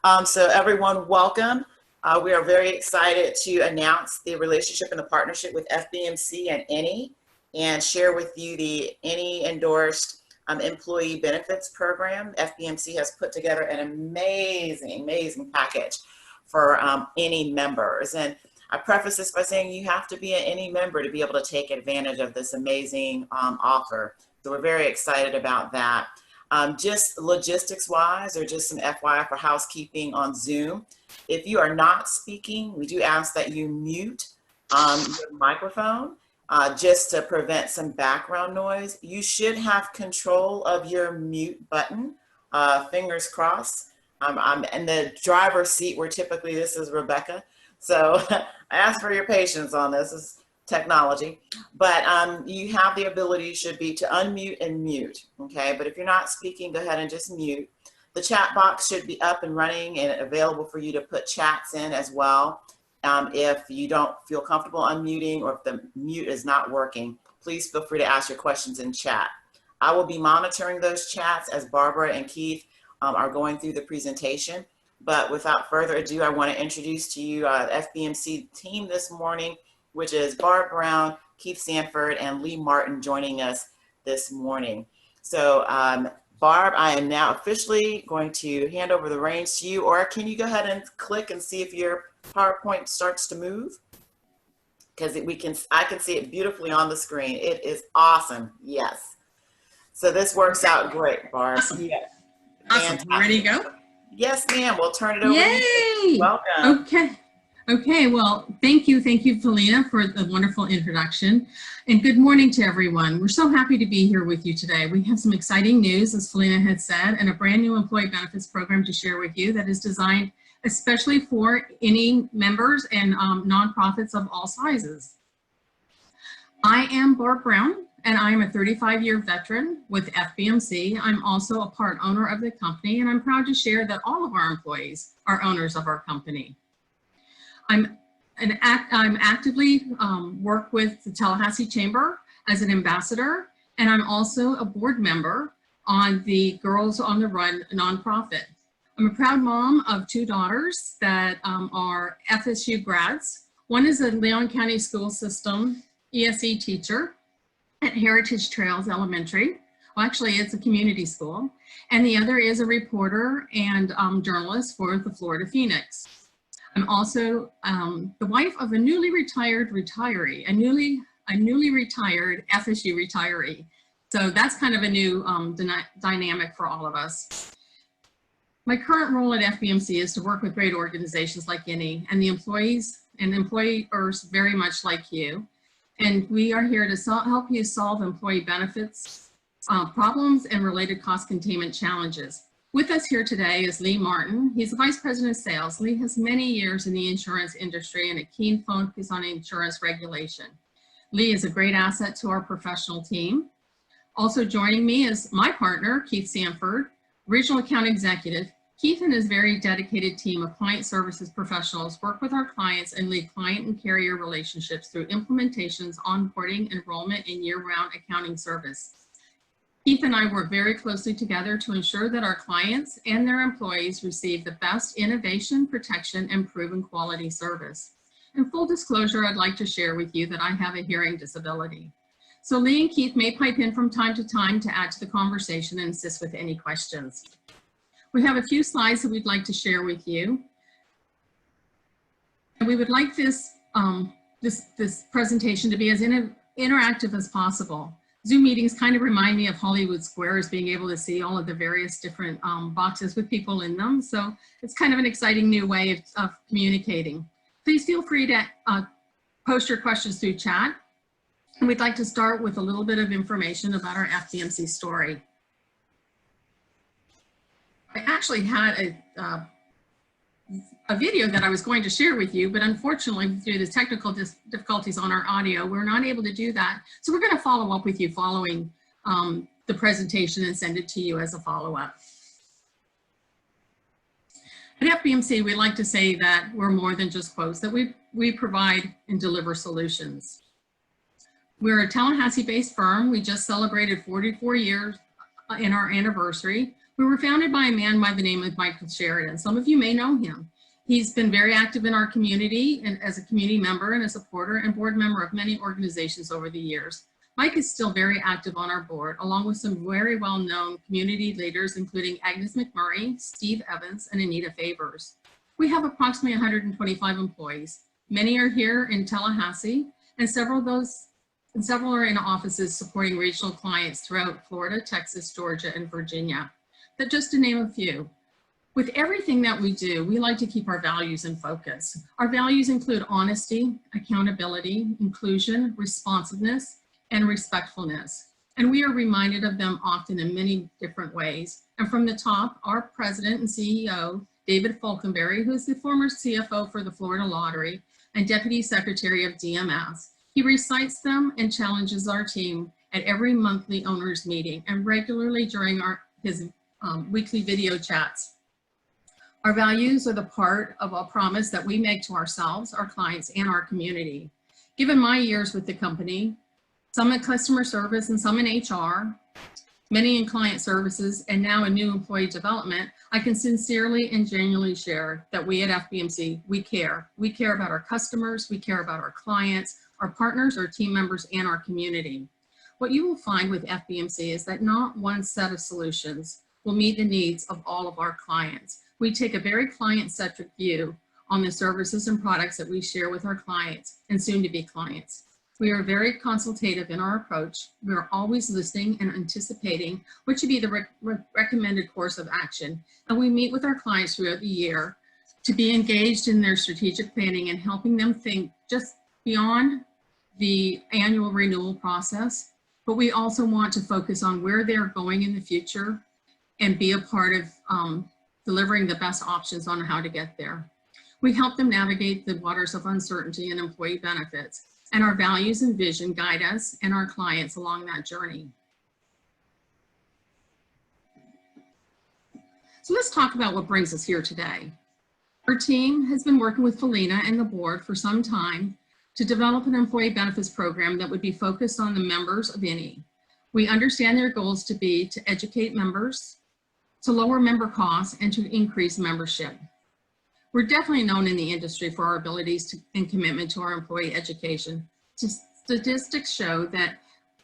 So everyone, welcome. We are very excited to announce the relationship and the partnership with FBMC and INIE and share with you the INIE endorsed employee benefits program. FBMC has put together an amazing package for INIE members. And I preface this by saying you have to be an INIE member to be able to take advantage of this amazing offer. So we're very excited about that. Just logistics wise, or just some FYI for housekeeping on Zoom, if you are not speaking, we do ask that you mute your microphone just to prevent some background noise. You should have control of your mute button, fingers crossed. I'm in the driver's seat where typically this is Rebecca. So I ask for your patience on this. This is technology, but you have the ability should be to unmute and mute, okay? But if you're not speaking, go ahead and just mute. The chat box should be up and running and available for you to put chats in as well. If you don't feel comfortable unmuting or if the mute is not working, please feel free to ask your questions in chat. I will be monitoring those chats as Barbara and Keith are going through the presentation. But without further ado, I want to introduce to you the FBMC team this morning, which is Barb Brown, Keith Sanford, and Lee Martin joining us this morning. So Barb, I am now officially going to hand over the reins to you, or can you go ahead and click and see if your PowerPoint starts to move? Because I can see it beautifully on the screen. It is awesome, yes. So this works out great, Barb. Awesome. Yes. Awesome. Ready to go? Yes, ma'am. We'll turn it over Yay! to you. Welcome. Okay, well, thank you, Felina, for the wonderful introduction. And good morning to everyone. We're so happy to be here with you today. We have some exciting news, as Felina had said, and a brand new employee benefits program to share with you that is designed especially for INIE members and nonprofits of all sizes. I am Barb Brown, and I am a 35-year veteran with FBMC. I'm also a part owner of the company, and I'm proud to share that all of our employees are owners of our company. I'm actively work with the Tallahassee Chamber as an ambassador, and I'm also a board member on the Girls on the Run nonprofit. I'm a proud mom of 2 daughters that are FSU grads. One is a Leon County School System ESE teacher at Heritage Trails Elementary. Well, actually, it's a community school. And the other is a reporter and journalist for the Florida Phoenix. I'm also the wife of a newly retired retiree, a newly retired FSU retiree. So that's kind of a new dynamic for all of us. My current role at FBMC is to work with great organizations like INIE and the employees and employers very much like you. And we are here to help you solve employee benefits problems and related cost containment challenges. With us here today is Lee Martin. He's the Vice President of Sales. Lee has many years in the insurance industry and a keen focus on insurance regulation. Lee is a great asset to our professional team. Also joining me is my partner, Keith Sanford, Regional Account Executive. Keith and his very dedicated team of client services professionals work with our clients and lead client and carrier relationships through implementations, onboarding, enrollment, and year-round accounting service. Keith and I work very closely together to ensure that our clients and their employees receive the best innovation, protection, and proven quality service. In full disclosure, I'd like to share with you that I have a hearing disability. So Lee and Keith may pipe in from time to add to the conversation and assist with any questions. We have a few slides that we'd like to share with you. And we would like this presentation to be as interactive as possible. Zoom meetings kind of remind me of Hollywood Squares, being able to see all of the various different boxes with people in them. So it's kind of an exciting new way of communicating. Please feel free to post your questions through chat. And we'd like to start with a little bit of information about our FBMC story. I actually had a video that I was going to share with you, but unfortunately, due to technical difficulties on our audio, we're not able to do that. So we're going to follow up with you following the presentation and send it to you as a follow-up. At FBMC, we like to say that we're more than just quotes, that we provide and deliver solutions. We're a Tallahassee-based firm. We just celebrated 44 years in our anniversary. We were founded by a man by the name of Michael Sheridan. Some of you may know him. He's been very active in our community and as a community member and a supporter and board member of many organizations over the years. Mike is still very active on our board, along with some very well-known community leaders, including Agnes McMurray, Steve Evans, and Anita Favors. We have approximately 125 employees. Many are here in Tallahassee, and several are in offices supporting regional clients throughout Florida, Texas, Georgia, and Virginia. But just to name a few. With everything that we do, we like to keep our values in focus. Our values include honesty, accountability, inclusion, responsiveness, and respectfulness. And we are reminded of them often in many different ways. And from the top, our president and CEO, David Falkenberry, who is the former CFO for the Florida Lottery and Deputy Secretary of DMS. He recites them and challenges our team at every monthly owners meeting and regularly during his weekly video chats. Our values are the part of a promise that we make to ourselves, our clients, and our community. Given my years with the company, some in customer service and some in HR, many in client services, and now in new employee development, I can sincerely and genuinely share that we at FBMC, we care. We care about our customers, we care about our clients, our partners, our team members, and our community. What you will find with FBMC is that not one set of solutions will meet the needs of all of our clients. We take a very client-centric view on the services and products that we share with our clients and soon-to-be clients. We are very consultative in our approach. We are always listening and anticipating what should be the recommended course of action. And we meet with our clients throughout the year to be engaged in their strategic planning and helping them think just beyond the annual renewal process. But we also want to focus on where they're going in the future and be a part of delivering the best options on how to get there. We help them navigate the waters of uncertainty and employee benefits. And our values and vision guide us and our clients along that journey. So let's talk about what brings us here today. Our team has been working with Felina and the board for some time to develop an employee benefits program that would be focused on the members of INIE. We understand their goals to be to educate members, to lower member costs, and to increase membership. We're definitely known in the industry for our abilities and commitment to our employee education. Statistics show that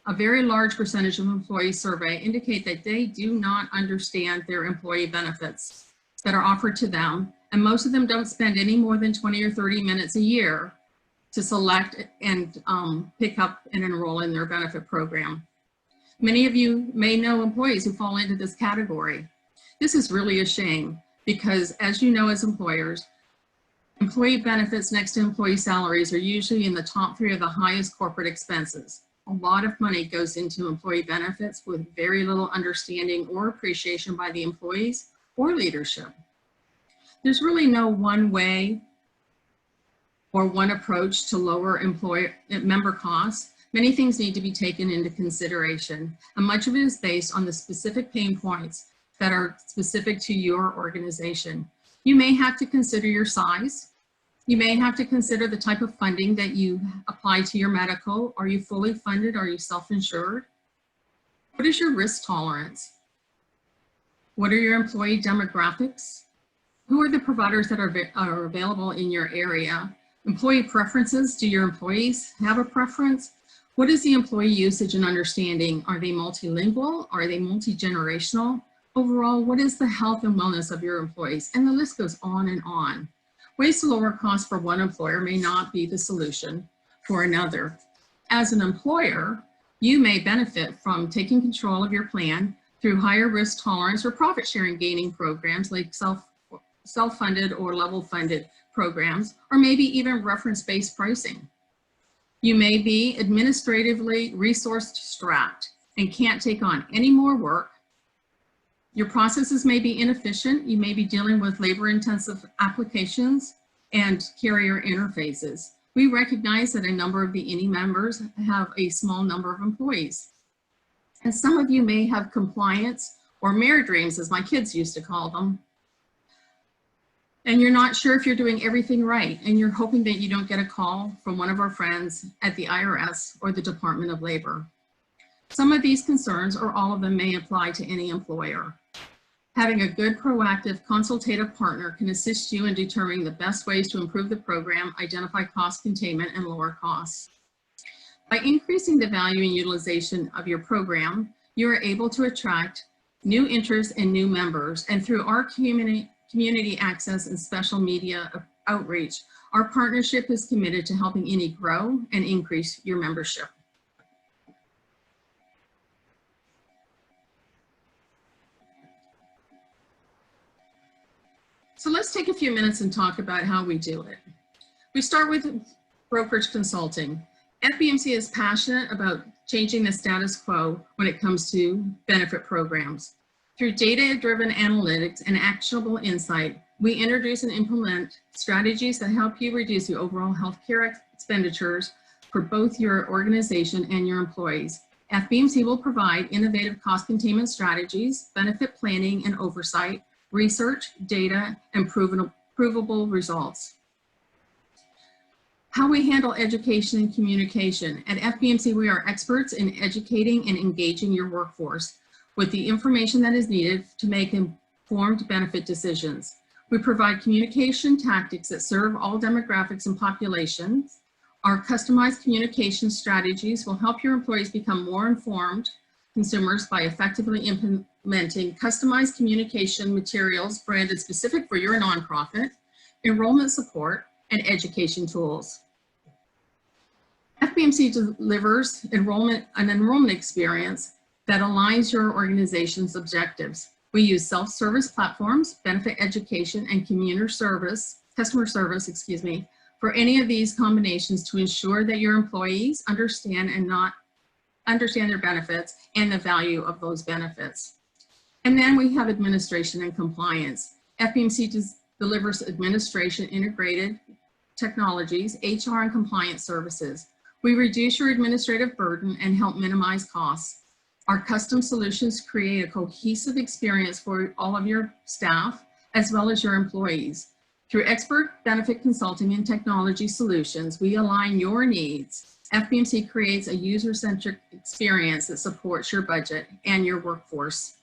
a very large percentage of employees surveyed indicate that they do not understand their employee benefits that are offered to them, and most of them don't spend any more than 20 or 30 minutes a year to select and pick up and enroll in their benefit program. Many of you may know employees who fall into this category. This is really a shame. Because as you know, as employers, employee benefits next to employee salaries are usually in the top 3 of the highest corporate expenses. A lot of money goes into employee benefits with very little understanding or appreciation by the employees or leadership. There's really no one way or one approach to lower member costs. Many things need to be taken into consideration, and much of it is based on the specific pain points that are specific to your organization. You may have to consider your size. You may have to consider the type of funding that you apply to your medical. Are you fully funded? Are you self-insured? What is your risk tolerance? What are your employee demographics? Who are the providers that are available in your area? Employee preferences, do your employees have a preference? What is the employee usage and understanding? Are they multilingual? Are they multi-generational? Overall, what is the health and wellness of your employees? And the list goes on and on. Ways to lower costs for one employer may not be the solution for another. As an employer, you may benefit from taking control of your plan through higher risk tolerance or profit sharing gaining programs like self-funded or level funded programs, or maybe even reference-based pricing. You may be administratively resource strapped and can't take on any more work. Your processes may be inefficient. You may be dealing with labor-intensive applications and carrier interfaces. We recognize that a number of the INIE members have a small number of employees. And some of you may have compliance or mirror dreams, as my kids used to call them. And you're not sure if you're doing everything right, and you're hoping that you don't get a call from one of our friends at the IRS or the Department of Labor. Some of these concerns, or all of them, may apply to any employer. Having a good proactive consultative partner can assist you in determining the best ways to improve the program, identify cost containment, and lower costs. By increasing the value and utilization of your program, you are able to attract new interests and new members. And through our community access and special media outreach, our partnership is committed to helping INIE grow and increase your membership. So let's take a few minutes and talk about how we do it. We start with brokerage consulting. FBMC is passionate about changing the status quo when it comes to benefit programs. Through data-driven analytics and actionable insight, we introduce and implement strategies that help you reduce the overall healthcare expenditures for both your organization and your employees. FBMC will provide innovative cost containment strategies, benefit planning and oversight, research, data, and provable results. How we handle education and communication. At FBMC, we are experts in educating and engaging your workforce with the information that is needed to make informed benefit decisions. We provide communication tactics that serve all demographics and populations. Our customized communication strategies will help your employees become more informed consumers by effectively implementing customized communication materials branded specific for your nonprofit, enrollment support, and education tools. FBMC delivers an enrollment experience that aligns your organization's objectives. We use self-service platforms, benefit education, and customer service, for any of these combinations to ensure that your employees understand their benefits and the value of those benefits. And then we have administration and compliance. FBMC delivers administration integrated technologies, HR and compliance services. We reduce your administrative burden and help minimize costs. Our custom solutions create a cohesive experience for all of your staff as well as your employees. Through expert benefit consulting and technology solutions, we align your needs. FBMC creates a user-centric experience that supports your budget and your workforce.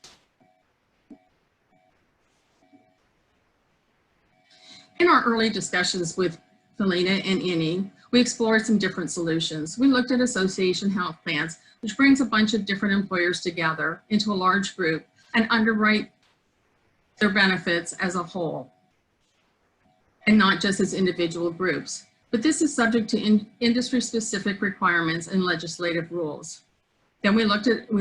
In our early discussions with Felina and INIE, we explored some different solutions. We looked at association health plans, which brings a bunch of different employers together into a large group and underwrite their benefits as a whole, and not just as individual groups. But this is subject to industry-specific requirements and legislative rules. Then we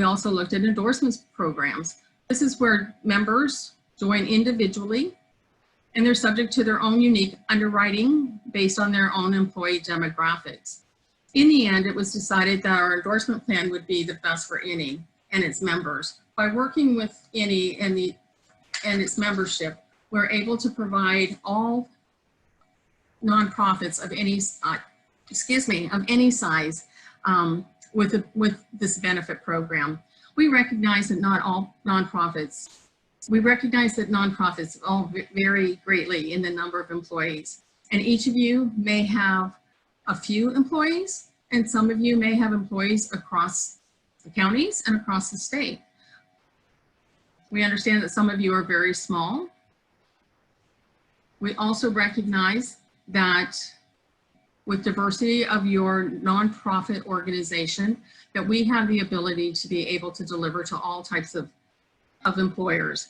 also looked at endorsements programs. This is where members join individually, and they're subject to their own unique underwriting based on their own employee demographics. In the end, it was decided that our endorsement plan would be the best for INIE and its members. By working with INIE and its membership, we're able to provide all nonprofits of any size with this benefit program. We recognize that nonprofits all vary greatly in the number of employees, and each of you may have a few employees, and some of you may have employees across the counties and across the state. We understand that some of you are very small. We also recognize that with diversity of your nonprofit organization, that we have the ability to be able to deliver to all types of employers.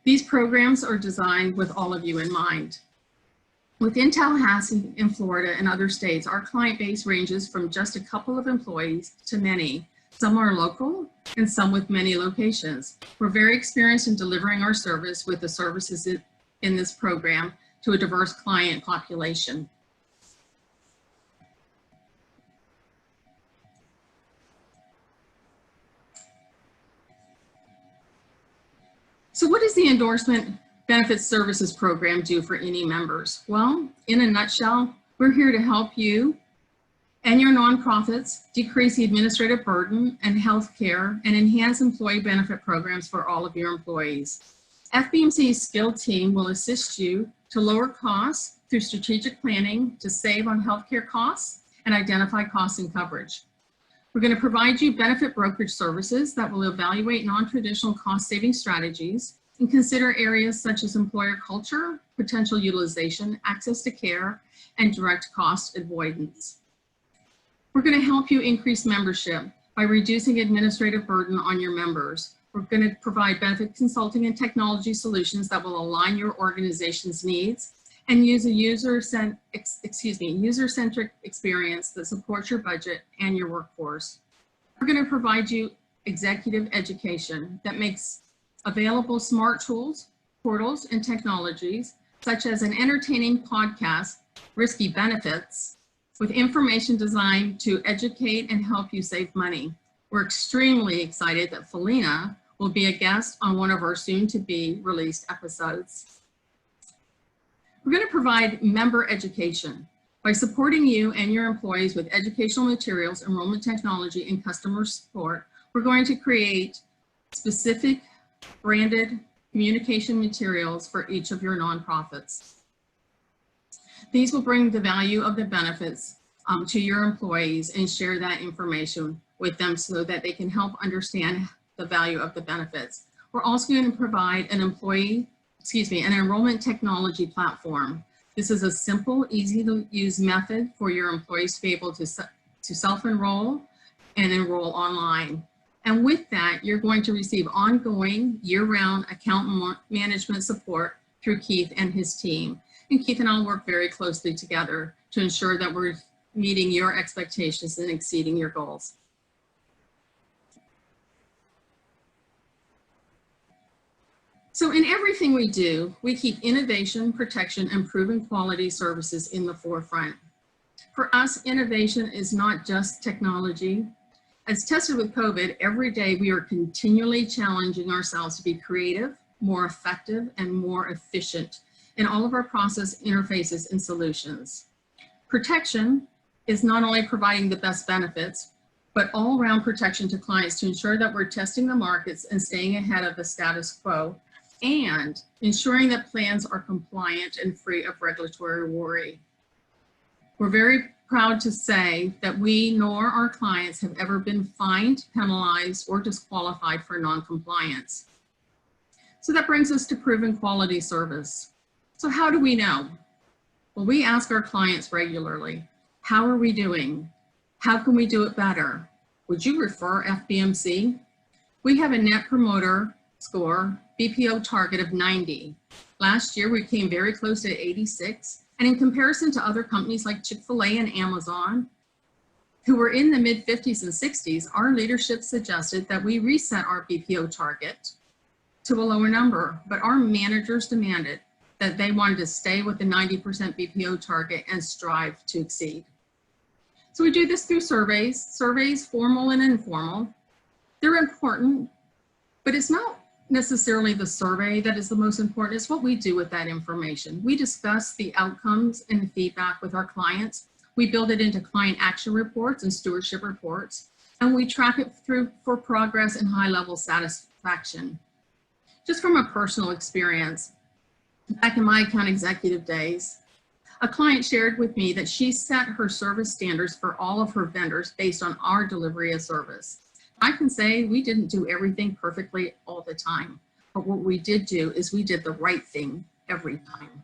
These programs are designed with all of you in mind. Within Tallahassee in Florida and other states, our client base ranges from just a couple of employees to many. Some are local and some with many locations. We're very experienced in delivering our service with the services in this program to a diverse client population. So what does the Endorsement Benefits Services Program do for INIE members? Well, in a nutshell, we're here to help you and your nonprofits decrease the administrative burden and healthcare and enhance employee benefit programs for all of your employees. FBMC's skilled team will assist you to lower costs through strategic planning to save on healthcare costs and identify costs and coverage. We're going to provide you benefit brokerage services that will evaluate non-traditional cost-saving strategies. and consider areas such as employer culture, potential utilization, access to care, and direct cost avoidance. We're going to help you increase membership by reducing administrative burden on your members. We're going to provide benefit consulting and technology solutions that will align your organization's needs and use a user-centric experience that supports your budget and your workforce. We're going to provide you executive education that makes available smart tools, portals, and technologies, such as an entertaining podcast, Risky Benefits, with information designed to educate and help you save money. We're extremely excited that Felina will be a guest on one of our soon-to-be released episodes. We're going to provide member education by supporting you and your employees with educational materials, enrollment technology, and customer support. We're going to create specific branded communication materials for each of your nonprofits. These will bring the value of the benefits to your employees and share that information with them so that they can help understand the value of the benefits. We're also going to provide an enrollment technology platform. This is a simple, easy to use method for your employees to be able to self-enroll and enroll online. And with that, you're going to receive ongoing year-round account management support through Keith and his team. And Keith and I will work very closely together to ensure that we're meeting your expectations and exceeding your goals. So in everything we do, we keep innovation, protection, and proven quality services in the forefront. For us, innovation is not just technology. As tested with COVID, every day we are continually challenging ourselves to be creative, more effective, and more efficient in all of our process interfaces and solutions. Protection is not only providing the best benefits, but all-around protection to clients to ensure that we're testing the markets and staying ahead of the status quo, and ensuring that plans are compliant and free of regulatory worry. We're very proud to say that we nor our clients have ever been fined, penalized, or disqualified for non-compliance. So that brings us to proven quality service. So how do we know? Well, we ask our clients regularly, how are we doing? How can we do it better? Would you refer FBMC? We have a Net Promoter Score, BPO target of 90. Last year, we came very close to 86. And in comparison to other companies like Chick-fil-A and Amazon, who were in the mid 50s and 60s, our leadership suggested that we reset our BPO target to a lower number, but our managers demanded that they wanted to stay with the 90% BPO target and strive to exceed. So we do this through surveys, formal and informal. They're important, but it's not necessarily the survey that is the most important. It's what we do with that information. We discuss the outcomes and the feedback with our clients. We build it into client action reports and stewardship reports, and we track it through for progress and high-level satisfaction. Just from a personal experience, back in my account executive days, a client shared with me that she set her service standards for all of her vendors based on our delivery of service. I can say we didn't do everything perfectly all the time, but what we did do is we did the right thing every time.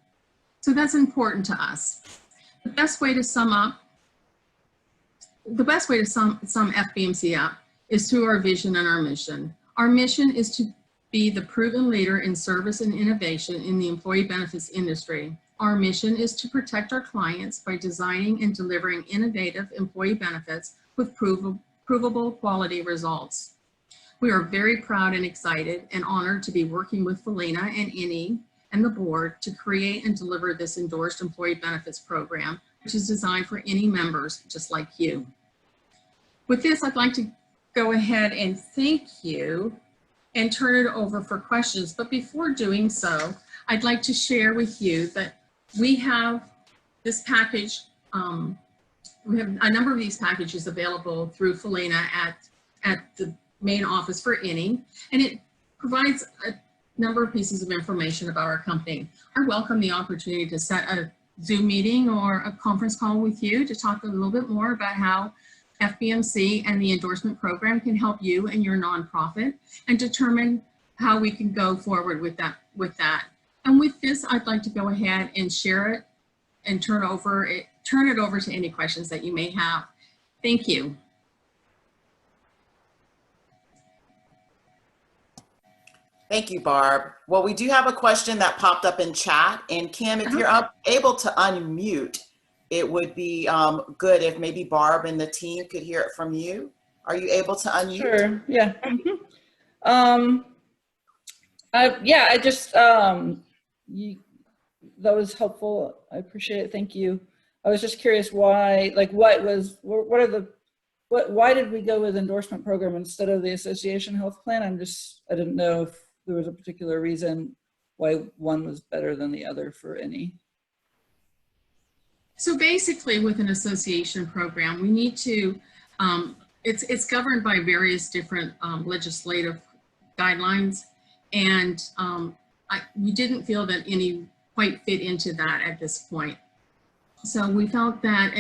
So that's important to us. The best way to sum FBMC up is through our vision and our mission. Our mission is to be the proven leader in service and innovation in the employee benefits industry. Our mission is to protect our clients by designing and delivering innovative employee benefits with provable quality results. We are very proud and excited and honored to be working with Felina and INIE and the board to create and deliver this endorsed employee benefits program, which is designed for INIE members just like you. With this, I'd like to go ahead and thank you and turn it over for questions. But before doing so, I'd like to share with you that we have this package. We have a number of these packages available through Felina at the main office for INIE, and it provides a number of pieces of information about our company. I welcome the opportunity to set a Zoom meeting or a conference call with you to talk a little bit more about how FBMC and the endorsement program can help you and your nonprofit and determine how we can go forward with that. And with this, I'd like to go ahead and share it and turn it over to any questions that you may have. Thank you. Thank you, Barb. Well, we do have a question that popped up in chat. And Kim, if you're able to unmute, it would be good if maybe Barb and the team could hear it from you. Are you able to unmute? Sure, yeah. Yeah, I just, that was helpful. I appreciate it, thank you. I was just curious why, like why did we go with endorsement program instead of the association health plan? I didn't know if there was a particular reason why one was better than the other for any. So basically with an association program, we need to, it's governed by various different legislative guidelines, and we didn't feel that any quite fit into that at this point. So we felt that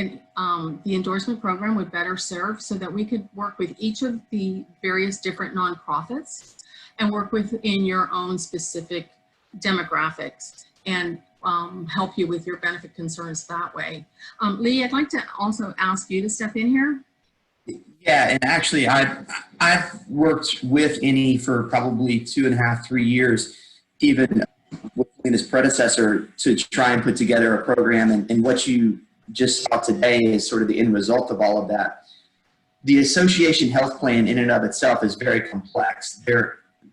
the endorsement program would better serve so that we could work with each of the various different nonprofits and work within your own specific demographics and help you with your benefit concerns that way. Lee, I'd like to also ask you to step in here. Yeah, and actually I've worked with INIE for probably 2.5, 3 years, even with his predecessor, to try and put together a program. And what you just saw today is sort of the end result of all of that. The association health plan in and of itself is very complex.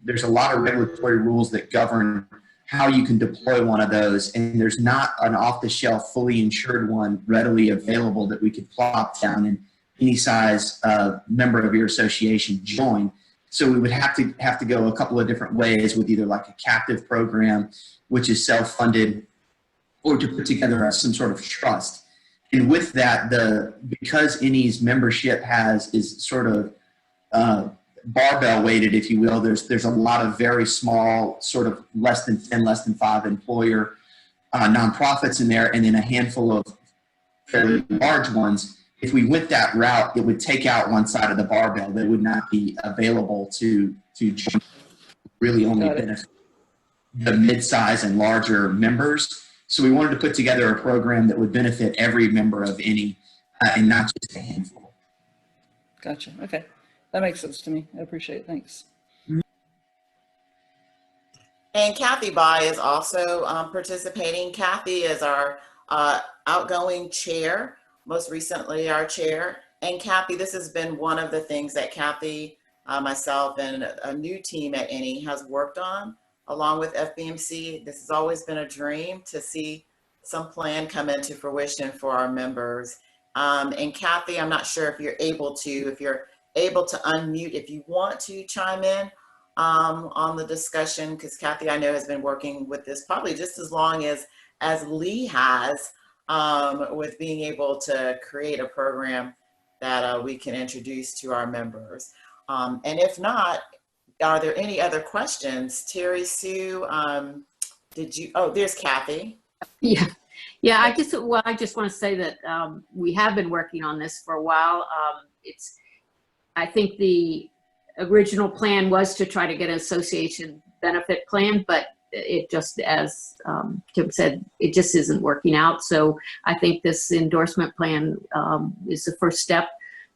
There's a lot of regulatory rules that govern how you can deploy one of those, and there's not an off-the-shelf, fully insured one readily available that we could plop down and any size member of your association join. So we would have to go a couple of different ways with either like a captive program, which is self-funded, or to put together some sort of trust. And with that, because INIE's membership is sort of barbell weighted, if you will, there's a lot of very small, sort of less than 10, less than 5 employer nonprofits in there, and then a handful of fairly large ones. If we went that route, it would take out one side of the barbell that would not be available to really only benefit the mid-size and larger members. So we wanted to put together a program that would benefit every member of INIE and not just a handful. Gotcha, okay. That makes sense to me. I appreciate it, thanks. And Kathy Bai is also participating. Kathy is our outgoing chair, most recently our chair. And Kathy, this has been one of the things that Kathy, myself, and a new team at INIE has worked on, along with FBMC. This has always been a dream to see some plan come into fruition for our members. And Kathy, I'm not sure if you're able to unmute, if you want to chime in on the discussion, because Kathy, I know, has been working with this probably just as long as Lee has, with being able to create a program that we can introduce to our members. And if not, are there any other questions? Terry Sue, there's Kathy. Yeah. I just want to say that we have been working on this for a while. I think the original plan was to try to get an association benefit plan, but it just, as Kim said, it just isn't working out. So I think this endorsement plan is the first step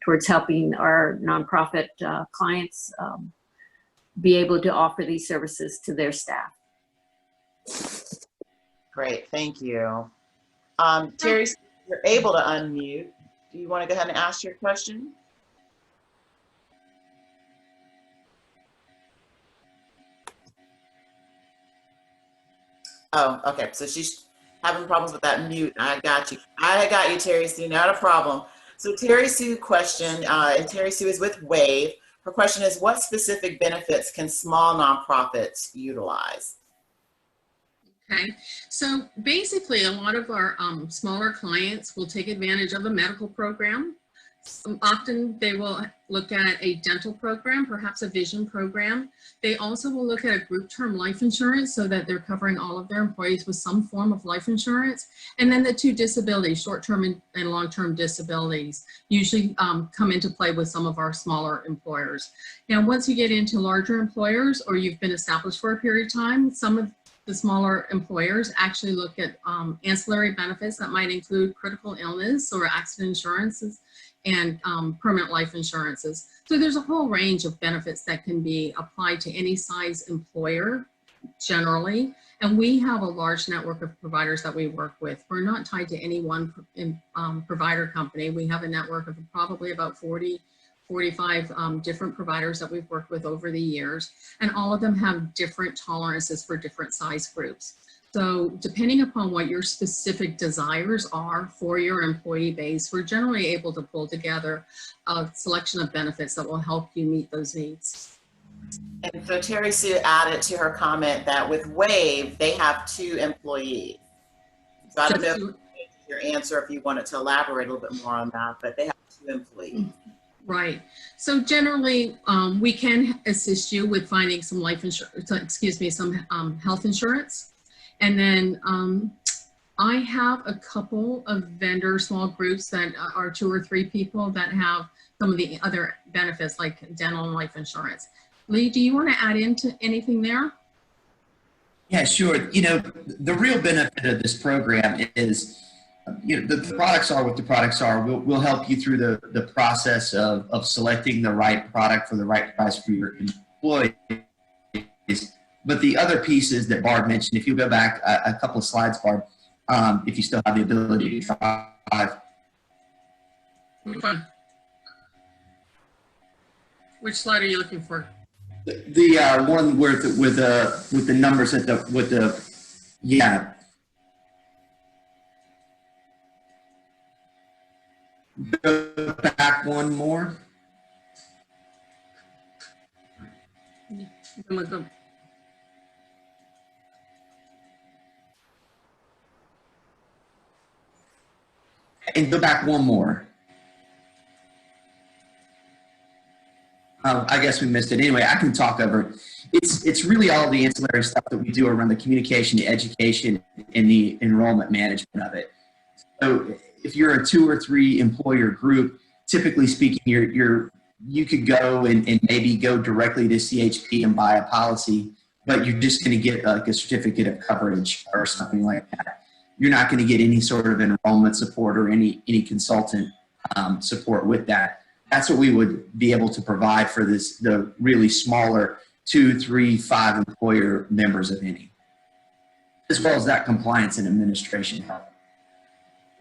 towards helping our nonprofit clients be able to offer these services to their staff. Great, thank you. Terry, if you're able to unmute, do you want to go ahead and ask your question? Oh, okay, so she's having problems with that mute. I got you, Terry Sue, not a problem. So Terry Sue question, and Terry Sue is with WAVE. Her question is, what specific benefits can small nonprofits utilize? Okay, so basically a lot of our smaller clients will take advantage of a medical program. Often they will look at a dental program, perhaps a vision program. They also will look at a group term life insurance so that they're covering all of their employees with some form of life insurance. And then the two disabilities, short-term and long-term disabilities, usually come into play with some of our smaller employers. Now, once you get into larger employers or you've been established for a period of time, some of the smaller employers actually look at ancillary benefits that might include critical illness or accident insurances and permanent life insurances. So there's a whole range of benefits that can be applied to any size employer generally. And we have a large network of providers that we work with. We're not tied to any one provider company. We have a network of probably about 45 different providers that we've worked with over the years. And all of them have different tolerances for different size groups. So depending upon what your specific desires are for your employee base, we're generally able to pull together a selection of benefits that will help you meet those needs. And so Terry Sue added to her comment that with WAVE, they have 2 employees. So I don't know if your answer, if you wanted to elaborate a little bit more on that, but they have 2 employees. Right. So generally, we can assist you with finding some life insurance, some health insurance. And then I have a couple of vendor small groups that are 2 or 3 people that have some of the other benefits like dental and life insurance. Lee, do you want to add into anything there? Yeah, sure. You know, the real benefit of this program is, you know, the products are what the products are. We'll help you through the process of selecting the right product for the right price for your employees. But the other pieces that Barb mentioned, if you go back a couple of slides, Barb, if you still have the ability to drive. Which slide are you looking for? The one where with the numbers at the yeah. Go back one more. And go back one more. I guess we missed it. Anyway, I can talk over it. It's really all the ancillary stuff that we do around the communication, the education, and the enrollment management of it. So if you're a 2 or 3 employer group, typically speaking, you could go and maybe go directly to CHP and buy a policy, but you're just going to get like a certificate of coverage or something like that. You're not going to get any sort of enrollment support or any consultant support with that. That's what we would be able to provide for the really smaller 2, 3, 5 employer members of INIE, as well as that compliance and administration help.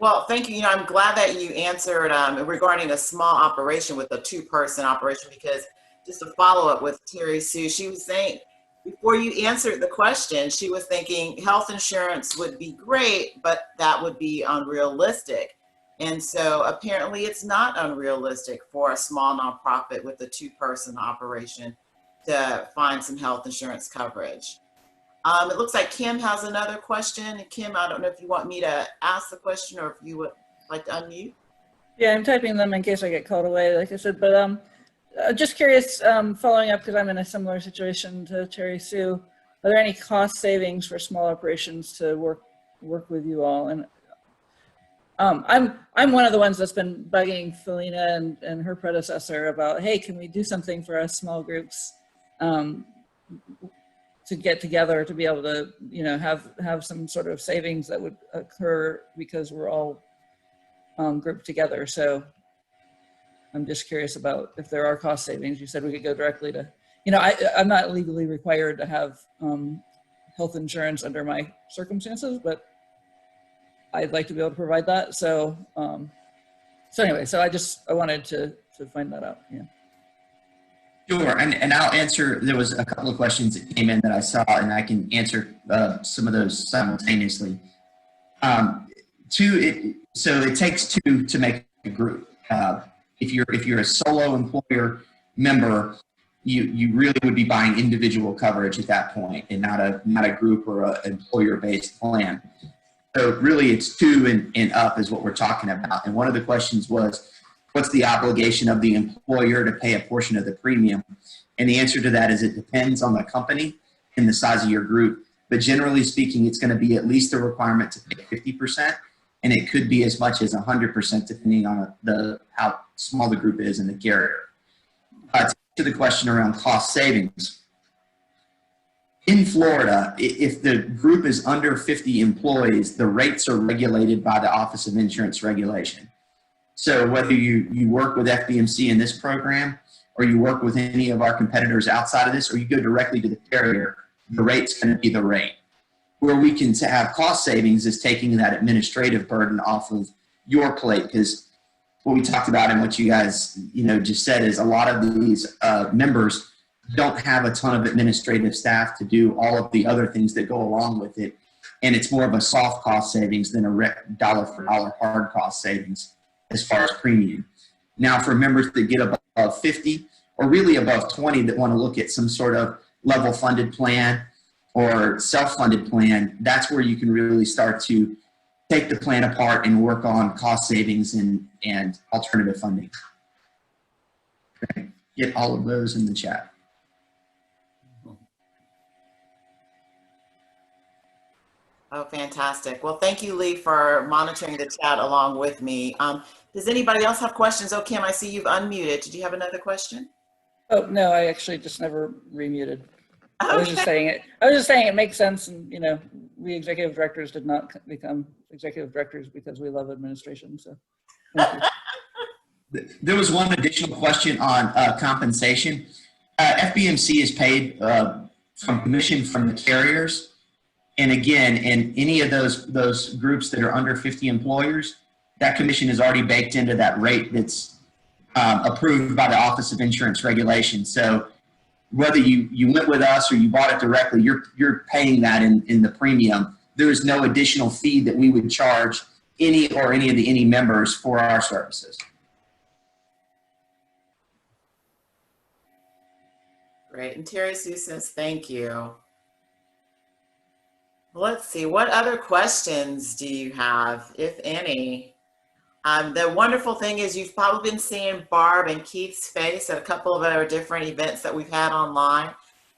Well, thank you. You know, I'm glad that you answered regarding a small operation with a 2-person operation, because just to follow up with Terry Sue, she was saying, before you answered the question, she was thinking health insurance would be great, but that would be unrealistic. And so apparently it's not unrealistic for a small nonprofit with a 2-person operation to find some health insurance coverage. It looks like Kim has another question. Kim, I don't know if you want me to ask the question or if you would like to unmute. Yeah, I'm typing them in case I get called away, like I said, but just curious, following up, because I'm in a similar situation to Terry Sue, are there any cost savings for small operations to work with you all? And I'm one of the ones that's been bugging Felina and her predecessor about, hey, can we do something for us small groups to get together to be able to, you know, have some sort of savings that would occur because we're all grouped together. So I'm just curious about if there are cost savings. You said we could go directly to, you know, I'm not legally required to have health insurance under my circumstances, but I'd like to be able to provide that. So, anyway, so I wanted to find that out. Yeah. Sure, and I'll answer. There was a couple of questions that came in that I saw, and I can answer some of those simultaneously. So it takes 2 to make a group. If you're a solo employer member, you really would be buying individual coverage at that point, and not a group or an employer-based plan. So really, it's 2 and up is what we're talking about. And one of the questions was, what's the obligation of the employer to pay a portion of the premium? And the answer to that is it depends on the company and the size of your group. But generally speaking, it's going to be at least a requirement to pay 50%, and it could be as much as 100% depending on how small the group is and the carrier. To the question around cost savings, in Florida, if the group is under 50 employees, the rates are regulated by the Office of Insurance Regulation. So whether you work with FBMC in this program, or you work with any of our competitors outside of this, or you go directly to the carrier, the rate's going to be the rate. Where we can have cost savings is taking that administrative burden off of your plate, because what we talked about and what you guys just said is a lot of these members don't have a ton of administrative staff to do all of the other things that go along with it, and it's more of a soft cost savings than a dollar for dollar hard cost savings as far as premium. Now, for members that get above 50 or really above 20 that want to look at some sort of level funded plan or self-funded plan, that's where you can really start to take the plan apart and work on cost savings and alternative funding. Okay. Get all of those in the chat. Oh, fantastic. Well, thank you, Lee, for monitoring the chat along with me. Does anybody else have questions? Oh, Kim, I see you've unmuted. Did you have another question? Oh, no, I actually just never remuted. Okay. I was just saying it makes sense. And, we executive directors did not become executive directors because we love administration. So thank you. There was one additional question on compensation. FBMC is paid from commission from the carriers. And again, in any of those groups that are under 50 employers, that commission is already baked into that rate that's approved by the Office of Insurance Regulation. So whether you went with us or you bought it directly, you're paying that in the premium. There is no additional fee that we would charge any of the members for our services. Great. And Terry Sue says, thank you. Let's see, what other questions do you have, if any? The wonderful thing is you've probably been seeing Barb and Keith's face at a couple of our different events that we've had online.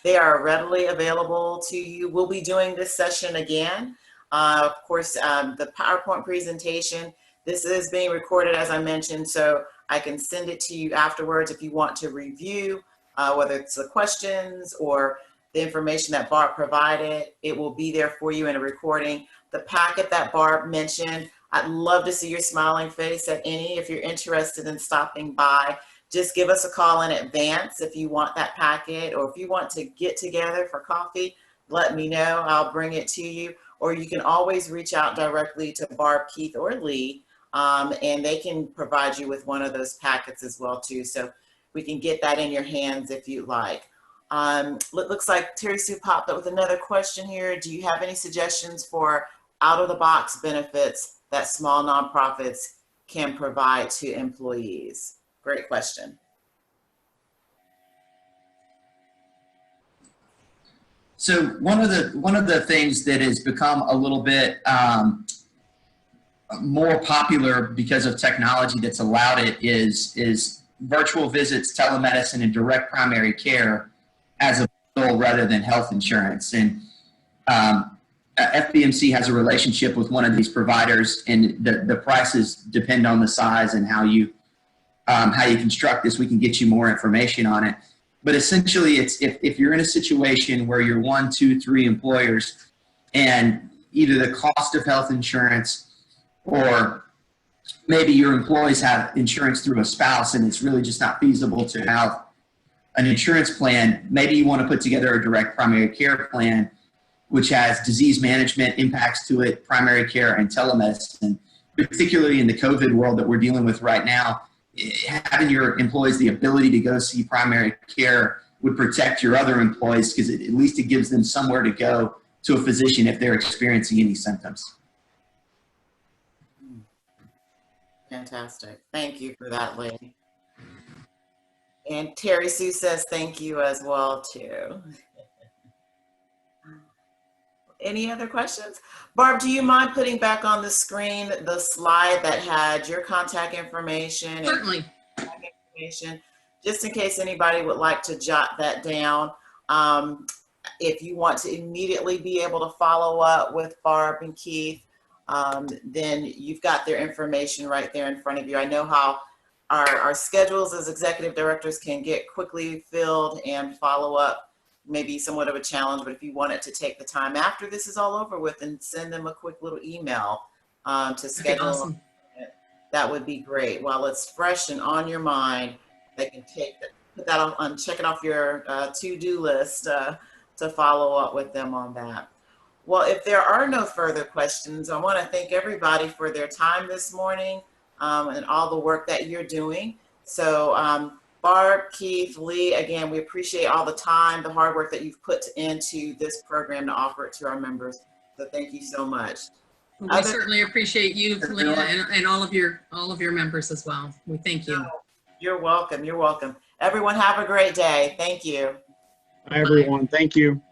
They are readily available to you. We'll be doing this session again. Of course, the PowerPoint presentation, this is being recorded, as I mentioned, so I can send it to you afterwards if you want to review, whether it's the questions or the information that Barb provided. It will be there for you in a recording. The packet that Barb mentioned, I'd love to see your smiling face at any. If you're interested in stopping by, just give us a call in advance if you want that packet, or if you want to get together for coffee, let me know. I'll bring it to you. Or you can always reach out directly to Barb, Keith, or Lee, and they can provide you with one of those packets as well too. So we can get that in your hands if you'd like. Looks like Terry Sue popped up with another question here. Do you have any suggestions for out-of-the-box benefits that small nonprofits can provide to employees? Great question. So one of the things that has become a little bit more popular because of technology that's allowed it is virtual visits, telemedicine, and direct primary care as a bill rather than health insurance. And FBMC has a relationship with one of these providers, and the prices depend on the size and how you construct this. We can get you more information on it. But essentially, it's if you're in a situation where you're 1, 2, 3 employers, and either the cost of health insurance or maybe your employees have insurance through a spouse and it's really just not feasible to have an insurance plan, maybe you want to put together a direct primary care plan, which has disease management impacts to it, primary care, and telemedicine. Particularly in the COVID world that we're dealing with right now, having your employees the ability to go see primary care would protect your other employees, because at least it gives them somewhere to go to a physician if they're experiencing any symptoms. Fantastic. Thank you for that, Lee. And Terry Sue says thank you as well too. Any other questions? Barb, do you mind putting back on the screen the slide that had your contact information and Certainly. information, just in case anybody would like to jot that down? If you want to immediately be able to follow up with Barb and Keith, then you've got their information right there in front of you. I know how our schedules as executive directors can get quickly filled, and follow up maybe somewhat of a challenge, but if you wanted to take the time after this is all over with and send them a quick little email to schedule, awesome. that would be great. While it's fresh and on your mind, they can put that on, check it off your to-do list to follow up with them on that. Well, if there are no further questions, I want to thank everybody for their time this morning and all the work that you're doing. So Barb, Keith, Lee, again, we appreciate all the time, the hard work that you've put into this program to offer it to our members. So thank you so much. We certainly appreciate you, Felina, and all of your members as well. We thank you. You're welcome. You're welcome. Everyone have a great day. Thank you. Bye, everyone. Thank you.